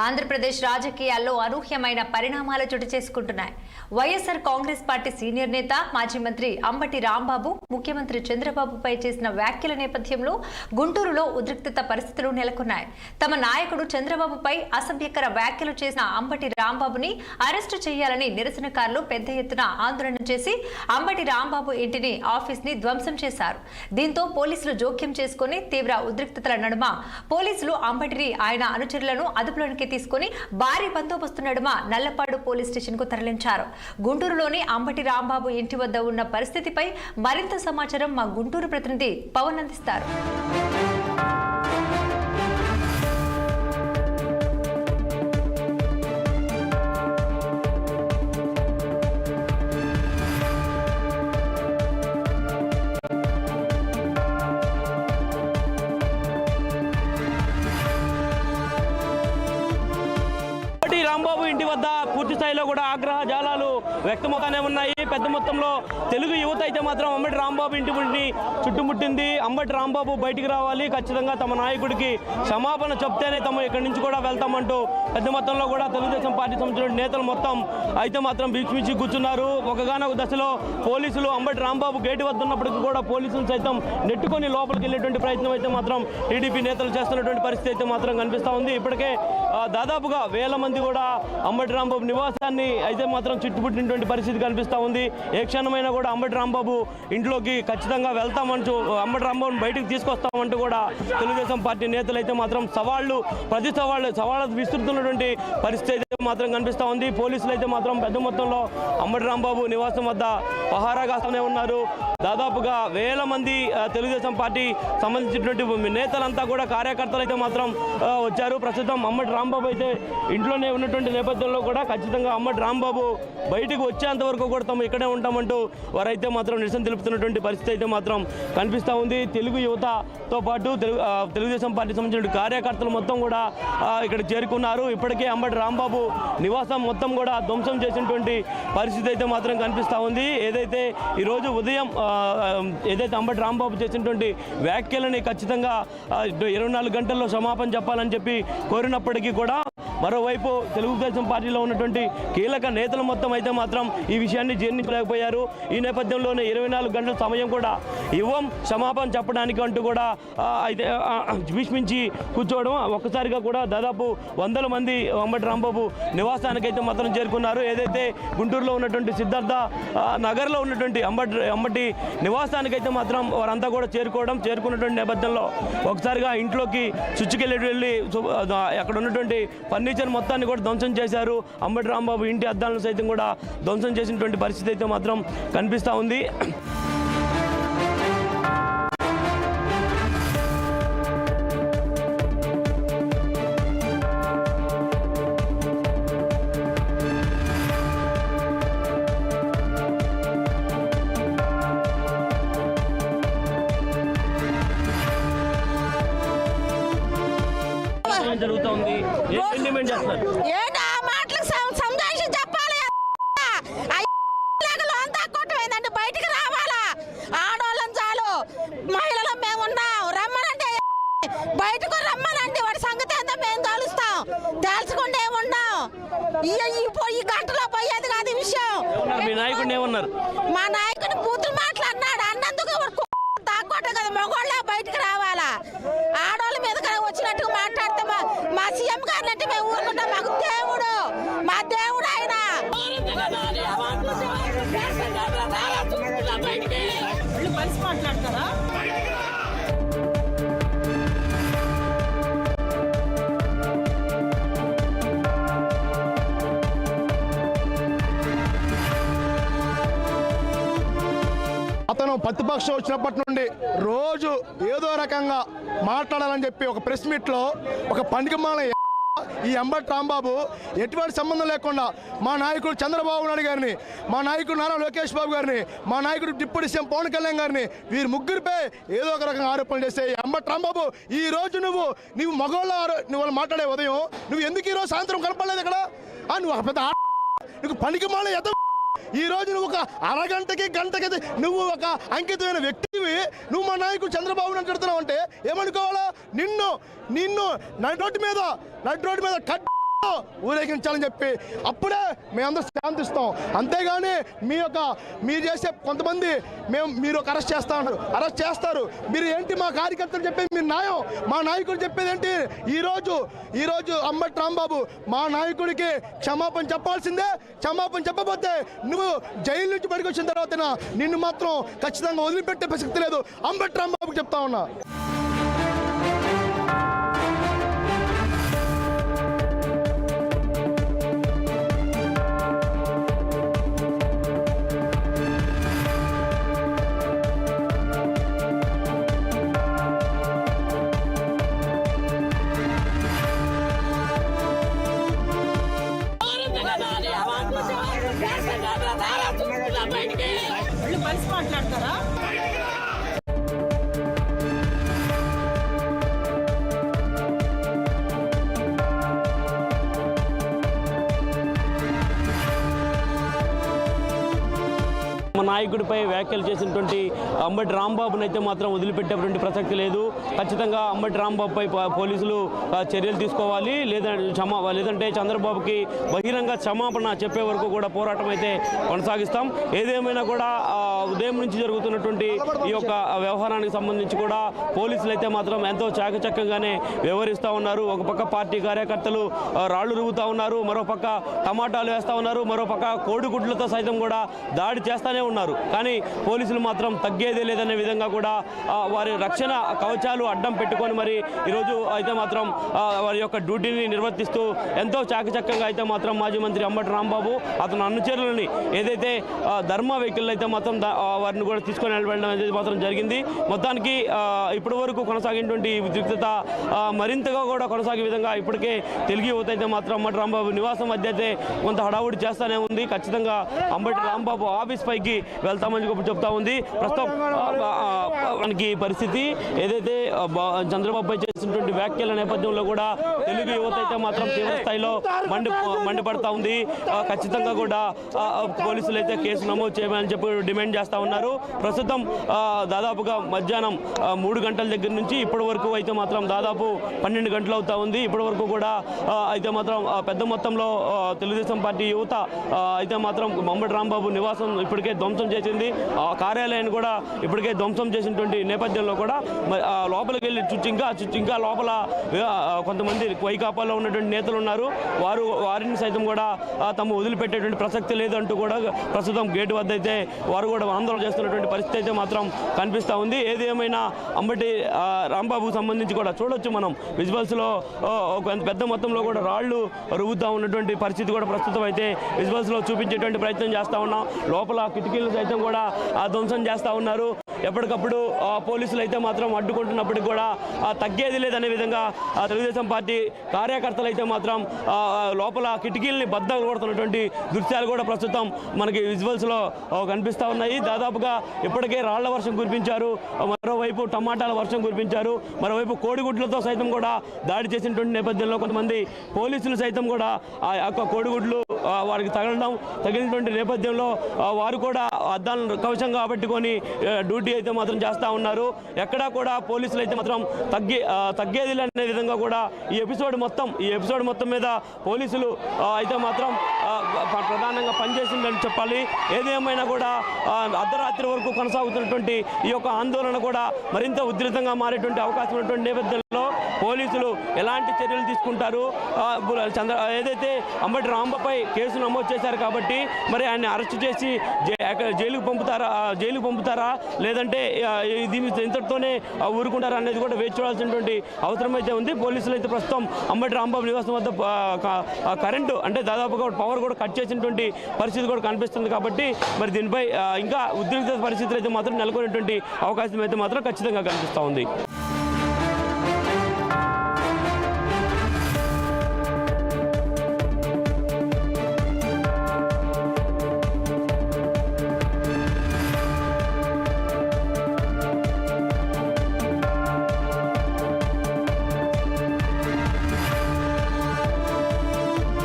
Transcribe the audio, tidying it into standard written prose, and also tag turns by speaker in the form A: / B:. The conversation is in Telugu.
A: ఆంధ్రప్రదేశ్ రాజకీయాల్లో అనూహ్యమైన పరిణామాలు చోటు చేసుకుంటున్నాయి. వైఎస్ఆర్ కాంగ్రెస్ పార్టీ సీనియర్ నేత మాజీ మంత్రి అంబటి రాంబాబు ముఖ్యమంత్రి చంద్రబాబుపై చేసిన వ్యాఖ్యల నేపథ్యంలో గుంటూరులో ఉద్రిక్తత పరిస్థితులు నెలకొన్నాయి. తమ నాయకుడు చంద్రబాబుపై అసభ్యకర వ్యాఖ్యలు చేసిన అంబటి రాంబాబుని అరెస్టు చేయాలని నిరసనకారులు పెద్ద ఎత్తున ఆందోళన చేసి అంబటి రాంబాబు ఇంటిని ఆఫీస్ ని ధ్వంసం చేశారు. దీంతో పోలీసులు జోక్యం చేసుకుని తీవ్ర ఉద్రిక్తతల నడుమ పోలీసులు అంబటిని ఆయన అనుచరులను అదుపులోనికి తీసుకుని భారీ బందోబస్తు నడుమ నల్లపాడు పోలీస్ స్టేషన్ కు తరలించారు. గుంటూరులోని అంబటి రాంబాబు ఇంటి వద్ద ఉన్న పరిస్థితిపై మరింత సమాచారం మా గుంటూరు ప్రతినిధి పవన్ అందిస్తారు.
B: రాంబాబు ఇంటి వద్ద పూర్తి స్థాయిలో కూడా ఆగ్రహ జాలాలు వ్యక్తమవుతానే ఉన్నాయి. పెద్ద మొత్తంలో తెలుగు యువత అయితే మాత్రం అంబటి రాంబాబు ఇంటిని చుట్టుముట్టింది. అంబటి రాంబాబు బయటికి రావాలి, ఖచ్చితంగా తమ నాయకుడికి క్షమాపణ చెప్తేనే తమ ఇక్కడి నుంచి కూడా వెళ్తామంటూ పెద్ద మొత్తంలో కూడా తెలుగుదేశం పార్టీ సంబంధించిన నేతలు మొత్తం అయితే మాత్రం భీక్షమించి కూర్చున్నారు. ఒకగానొక దశలో పోలీసులు అంబటి రాంబాబు గేటు వద్ద ఉన్నప్పటికీ కూడా పోలీసులు సైతం నెట్టుకొని లోపలికి వెళ్ళేటువంటి ప్రయత్నం అయితే మాత్రం టీడీపీ నేతలు చేస్తున్నటువంటి పరిస్థితి అయితే మాత్రం కనిపిస్తూ ఉంది. ఇప్పటికే దాదాపుగా వేల మంది కూడా అంబటి రాంబాబు నివాసాన్ని అయితే మాత్రం చుట్టుముట్టినటువంటి పరిస్థితి కనిపిస్తూ ఉంది. ఏ క్షణమైనా కూడా అంబటి రాంబాబు ఇంట్లోకి ఖచ్చితంగా వెళ్తామంటూ అంబటి రాంబాబుని బయటకు తీసుకొస్తామంటూ కూడా తెలుగుదేశం పార్టీ నేతలు అయితే మాత్రం ప్రతి సవాళ్ళు విస్తున్నటువంటి పరిస్థితి అయితే మాత్రం కనిపిస్తూ ఉంది. పోలీసులు అయితే మాత్రం పెద్ద మొత్తంలో అంబటి రాంబాబు నివాసం వద్ద పహారా కాస్తూనే ఉన్నారు. దాదాపుగా వేల మంది తెలుగుదేశం పార్టీ సంబంధించినటువంటి నేతలంతా కూడా కార్యకర్తలు అయితే మాత్రం వచ్చారు. ప్రస్తుతం అంబటి రాంబాబు అయితే ఇంట్లోనే ఉన్నటువంటి నేపథ్యంలో కూడా ఖచ్చితంగా అంబటి రాంబాబు బయటకు వచ్చేంత వరకు కూడా తాము ఇక్కడే ఉంటామంటూ వారైతే మాత్రం నిరసన తెలుపుతున్నటువంటి పరిస్థితి అయితే మాత్రం కనిపిస్తూ ఉంది. తెలుగు యువతతో పాటు తెలుగుదేశం పార్టీ సంబంధించిన కార్యకర్తలు మొత్తం కూడా ఇక్కడ చేరుకున్నారు. ఇప్పటికే అంబటి రాంబాబు నివాసం మొత్తం కూడా ధ్వంసం చేసినటువంటి పరిస్థితి అయితే మాత్రం కనిపిస్తూ ఉంది. ఏదైతే ఈరోజు ఉదయం ఏదైతే అంబటి రాంబాబు చేసినటువంటి వ్యాఖ్యలని ఖచ్చితంగా 24 గంటల్లో క్షమాపణ చెప్పాలని చెప్పి కోరినప్పటికీ కూడా మరోవైపు తెలుగుదేశం పార్టీలో ఉన్నటువంటి కీలక నేతలు మొత్తం అయితే మాత్రం ఈ విషయాన్ని జీర్ణించలేకపోయారు. ఈ నేపథ్యంలోనే 24 గంటల సమయం కూడా క్షమాపణ చెప్పడానికి అంటూ కూడా అయితే భీష్మించి కూర్చోవడం. ఒక్కసారిగా కూడా దాదాపు వందల మంది అంబటి రాంబాబు నివాసానికి అయితే మాత్రం చేరుకున్నారు. ఏదైతే గుంటూరులో ఉన్నటువంటి సిద్ధార్థ నగర్లో ఉన్నటువంటి అంబటి నివాసానికి అయితే మాత్రం వారంతా కూడా చేరుకున్నటువంటి నేపథ్యంలో ఒకసారిగా ఇంట్లోకి వెళ్ళి అక్కడ ఉన్నటువంటి ఫర్నిచర్ మొత్తాన్ని కూడా ధ్వంసం చేశారు. అంబటి రాంబాబు ఇంటి అద్దాలను సైతం కూడా ధ్వంసం చేసినటువంటి పరిస్థితి అయితే మాత్రం కనిపిస్తూ ఉంది. జరుగుతుంది
C: బయటికి రావాలా? ఆడవాళ్ళని చాలు, మహిళలు మేము ఉన్నాం, రమ్మనంటే బయటకు రమ్మనండి. వాడి సంగతి ఏందో మేము తెలుసుకుంటే ఏమున్నాం. ఈ గంటలో పోయేది కాదు ఈ విషయం.
B: మీ నాయకుడు ఏమన్నారు?
C: మా నాయకుడు బూతులు మాట్లాడినాడు. అన్నందుకు తాకొట్టే కదా, మగవాళ్ళే బయటకు రావాలా? ఆడవాళ్ళ మీద వచ్చినట్టుగా మాట్లాడితే మా సీఎం గారిని అంటే మేము ఊరుకుంటాం. మాకు దేవుడు, మా దేవుడు ఆయన. మాట్లాడతారా?
D: అతను ప్రతిపక్షం వచ్చినప్పటి నుండి రోజు ఏదో రకంగా మాట్లాడాలని చెప్పి ఒక ప్రెస్ మీట్లో ఒక పండుగమాల ఈ అంబటి రాంబాబు ఎటువంటి సంబంధం లేకుండా మా నాయకుడు చంద్రబాబు నాయుడు గారిని, మా నాయకుడు నారా లోకేష్ బాబు గారిని, మా నాయకుడు డిప్యూటీ సీఎం పవన్ కళ్యాణ్ గారిని వీరి ముగ్గురిపై ఏదో ఒక రకంగా ఆరోపణలు చేస్తే అంబటి రాంబాబు ఈ రోజు నువ్వు మగవాళ్ళు మాట్లాడే ఉదయం నువ్వు ఎందుకు ఈరోజు సాయంత్రం కనపడలేదు ఇక్కడ? నువ్వు ఒక పెద్ద నీకు పనికిమాల ఈ రోజు నువ్వు ఒక అరగంటకి గంటకి నువ్వు ఒక అంకితమైన వ్యక్తివి, నువ్వు మా నాయకుడు చంద్రబాబు అంటున్నావు అంటే ఏమనుకోవాలా? నిన్ను నడి రోడ్డు మీద ఊరేగించాలని చెప్పి అప్పుడే మేమందరం శాంతిస్తాం. అంతేగాని మీరు చేసే కొంతమంది మీరు ఒక అరెస్ట్ చేస్తా ఉన్నారు, అరెస్ట్ చేస్తారు. మీరు ఏంటి మా కార్యకర్తలు చెప్పేది మీరు న్యాయం, మా నాయకుడు చెప్పేది ఏంటి? ఈరోజు అంబటి రాంబాబు మా నాయకుడికి క్షమాపణ చెప్పాల్సిందే. క్షమాపణ చెప్పబోతే నువ్వు జైలు నుంచి బయటకు వచ్చిన తర్వాత నిన్ను మాత్రం ఖచ్చితంగా వదిలిపెట్టే ప్రసక్తి లేదు. అంబటి రాంబాబుకి చెప్తా ఉన్నా.
C: మాట్లాడతారా?
B: నాయకుడిపై వ్యాఖ్యలు చేసినటువంటి అంబటి రాంబాబును అయితే మాత్రం వదిలిపెట్టేటువంటి ప్రసక్తి లేదు. ఖచ్చితంగా అంబటి రాంబాబుపై పోలీసులు చర్యలు తీసుకోవాలి, లేదంటే చంద్రబాబుకి బహిరంగ క్షమాపణ చెప్పే వరకు కూడా పోరాటం అయితే కొనసాగిస్తాం. ఏదేమైనా కూడా ఉదయం నుంచి జరుగుతున్నటువంటి ఈ యొక్క వ్యవహారానికి సంబంధించి కూడా పోలీసులు అయితే మాత్రం ఎంతో చాకచక్యంగానే వ్యవహరిస్తూ ఉన్నారు. ఒక పక్క పార్టీ కార్యకర్తలు రాళ్లు రువ్వుతూ ఉన్నారు, మరోపక్క టమాటాలు వేస్తూ ఉన్నారు, మరోపక్క కోడిగుడ్లతో సైతం కూడా దాడి చేస్తూనే ఉన్నారు. కానీ పోలీసులు మాత్రం తగ్గేదే లేదనే విధంగా కూడా వారి రక్షణ కవచాలు అడ్డం పెట్టుకొని మరి ఈరోజు అయితే మాత్రం వారి యొక్క డ్యూటీని నిర్వర్తిస్తూ ఎంతో చాకచక్యంగా అయితే మాత్రం మాజీ మంత్రి అంబటి రాంబాబు అతను అనుచరులని ఏదైతే ధర్మ వెహికల్ అయితే మాత్రం వారిని కూడా తీసుకొని వెళ్ళడం అనేది మాత్రం జరిగింది. మొత్తానికి ఇప్పటి వరకు కొనసాగినటువంటి ఉద్రిక్తత మరింతగా కూడా కొనసాగే విధంగా ఇప్పటికే తెలుగు యువత అయితే మాత్రం అంబటి రాంబాబు నివాసం మధ్య అయితే కొంత హడావుడి చేస్తూనే ఉంది. ఖచ్చితంగా అంబటి రాంబాబు ఆఫీస్ పైకి వెళ్తామని చెప్తా ఉంది. ప్రస్తుతం మనకి పరిస్థితి ఏదైతే చంద్రబాబుపై చేసినటువంటి వ్యాఖ్యల నేపథ్యంలో కూడా తెలుగు యువత అయితే మాత్రం తీవ్ర స్థాయిలో మండిపడతా ఉంది. ఖచ్చితంగా కూడా పోలీసులు అయితే కేసు నమోదు చేయమని చెప్పి డిమాండ్ చేస్తూ ఉన్నారు. ప్రస్తుతం దాదాపుగా మధ్యాహ్నం 3 గంటల దగ్గర నుంచి ఇప్పటి వరకు అయితే మాత్రం దాదాపు 12 గంటలు అవుతా ఉంది. ఇప్పటి వరకు కూడా అయితే మాత్రం పెద్ద మొత్తంలో తెలుగుదేశం పార్టీ యువత అయితే మాత్రం అంబటి రాంబాబు నివాసం ఇప్పటికే ధ్వంసం చేసింది. ఆ కార్యాలయాన్ని కూడా ఇప్పటికే ధ్వంసం చేసినటువంటి నేపథ్యంలో కూడా లోపలికి వెళ్ళి ఇంకా లోపల కొంతమంది వైకాపాలో ఉన్నటువంటి నేతలు ఉన్నారు. వారిని సైతం కూడా తమ వదిలిపెట్టేటువంటి ప్రసక్తి లేదంటూ కూడా ప్రస్తుతం గేటు వద్ద అయితే వారు కూడా ఆందోళన చేస్తున్నటువంటి పరిస్థితి అయితే మాత్రం కనిపిస్తూ ఉంది. ఏది ఏమైనా అంబటి రాంబాబుకు సంబంధించి కూడా చూడొచ్చు మనం విజువల్స్లో పెద్ద మొత్తంలో కూడా రాళ్లు రువ్వుతూ ఉన్నటువంటి పరిస్థితి కూడా ప్రస్తుతం అయితే విజువల్స్లో చూపించేటువంటి ప్రయత్నం చేస్తూ ఉన్నాం. లోపల కిటికీలు సైతం కూడా ధ్వంసం చేస్తూ ఉన్నారు. ఎప్పటికప్పుడు పోలీసులు అయితే మాత్రం అడ్డుకుంటున్నప్పటికీ కూడా తగ్గేది లేదనే విధంగా తెలుగుదేశం పార్టీ కార్యకర్తలు అయితే మాత్రం లోపల కిటికీలని బద్దలు కొడుతున్నటువంటి దృశ్యాలు కూడా ప్రస్తుతం మనకి విజువల్స్లో కనిపిస్తూ ఉన్నాయి. దాదాపుగా ఇప్పటికే రాళ్ల వర్షం కురిపించారు, మరోవైపు టమాటాల వర్షం కురిపించారు, మరోవైపు కోడిగుడ్లతో సైతం కూడా దాడి చేసినటువంటి నేపథ్యంలో కొంతమంది పోలీసులు సైతం కూడా ఆ యొక్క కోడిగుడ్లు వారికి తగిలినటువంటి నేపథ్యంలో వారు కూడా అద్దాలను కవచంగా పెట్టుకొని డ్యూటీ అయితే మాత్రం చేస్తూ ఉన్నారు. ఎక్కడా కూడా పోలీసులు అయితే మాత్రం తగ్గేది అనే విధంగా కూడా ఈ ఎపిసోడ్ మొత్తం మీద పోలీసులు అయితే మాత్రం ప్రధానంగా పనిచేసిందని చెప్పాలి. ఏదేమైనా కూడా అర్ధరాత్రి వరకు కొనసాగుతున్నటువంటి ఈ యొక్క ఆందోళన కూడా మరింత ఉధృతంగా మారేటువంటి అవకాశం ఉన్నటువంటి నేపథ్యంలో పోలీసులు ఎలాంటి చర్యలు తీసుకుంటారు, ఏదైతే అంబటి రాంబాబుపై కేసు నమోదు చేశారు కాబట్టి మరి ఆయన అరెస్ట్ చేసి జైలుకు పంపుతారా లేదంటే దీని ఇంతటితోనే ఊరుకుంటారా అనేది కూడా వేచి చూడాల్సినటువంటి అవసరం అయితే ఉంది. పోలీసులు అయితే ప్రస్తుతం అంబటి రాంబాబు నివాసం వద్ద కరెంటు అంటే దాదాపుగా పవర్ కూడా కట్ చేసినటువంటి పరిస్థితి కూడా కనిపిస్తుంది. కాబట్టి మరి దీనిపై ఇంకా ఉద్రిక్త పరిస్థితులు అయితే మాత్రం నెలకొనేటువంటి అవకాశం అయితే మాత్రం ఖచ్చితంగా కనిపిస్తూ ఉంది.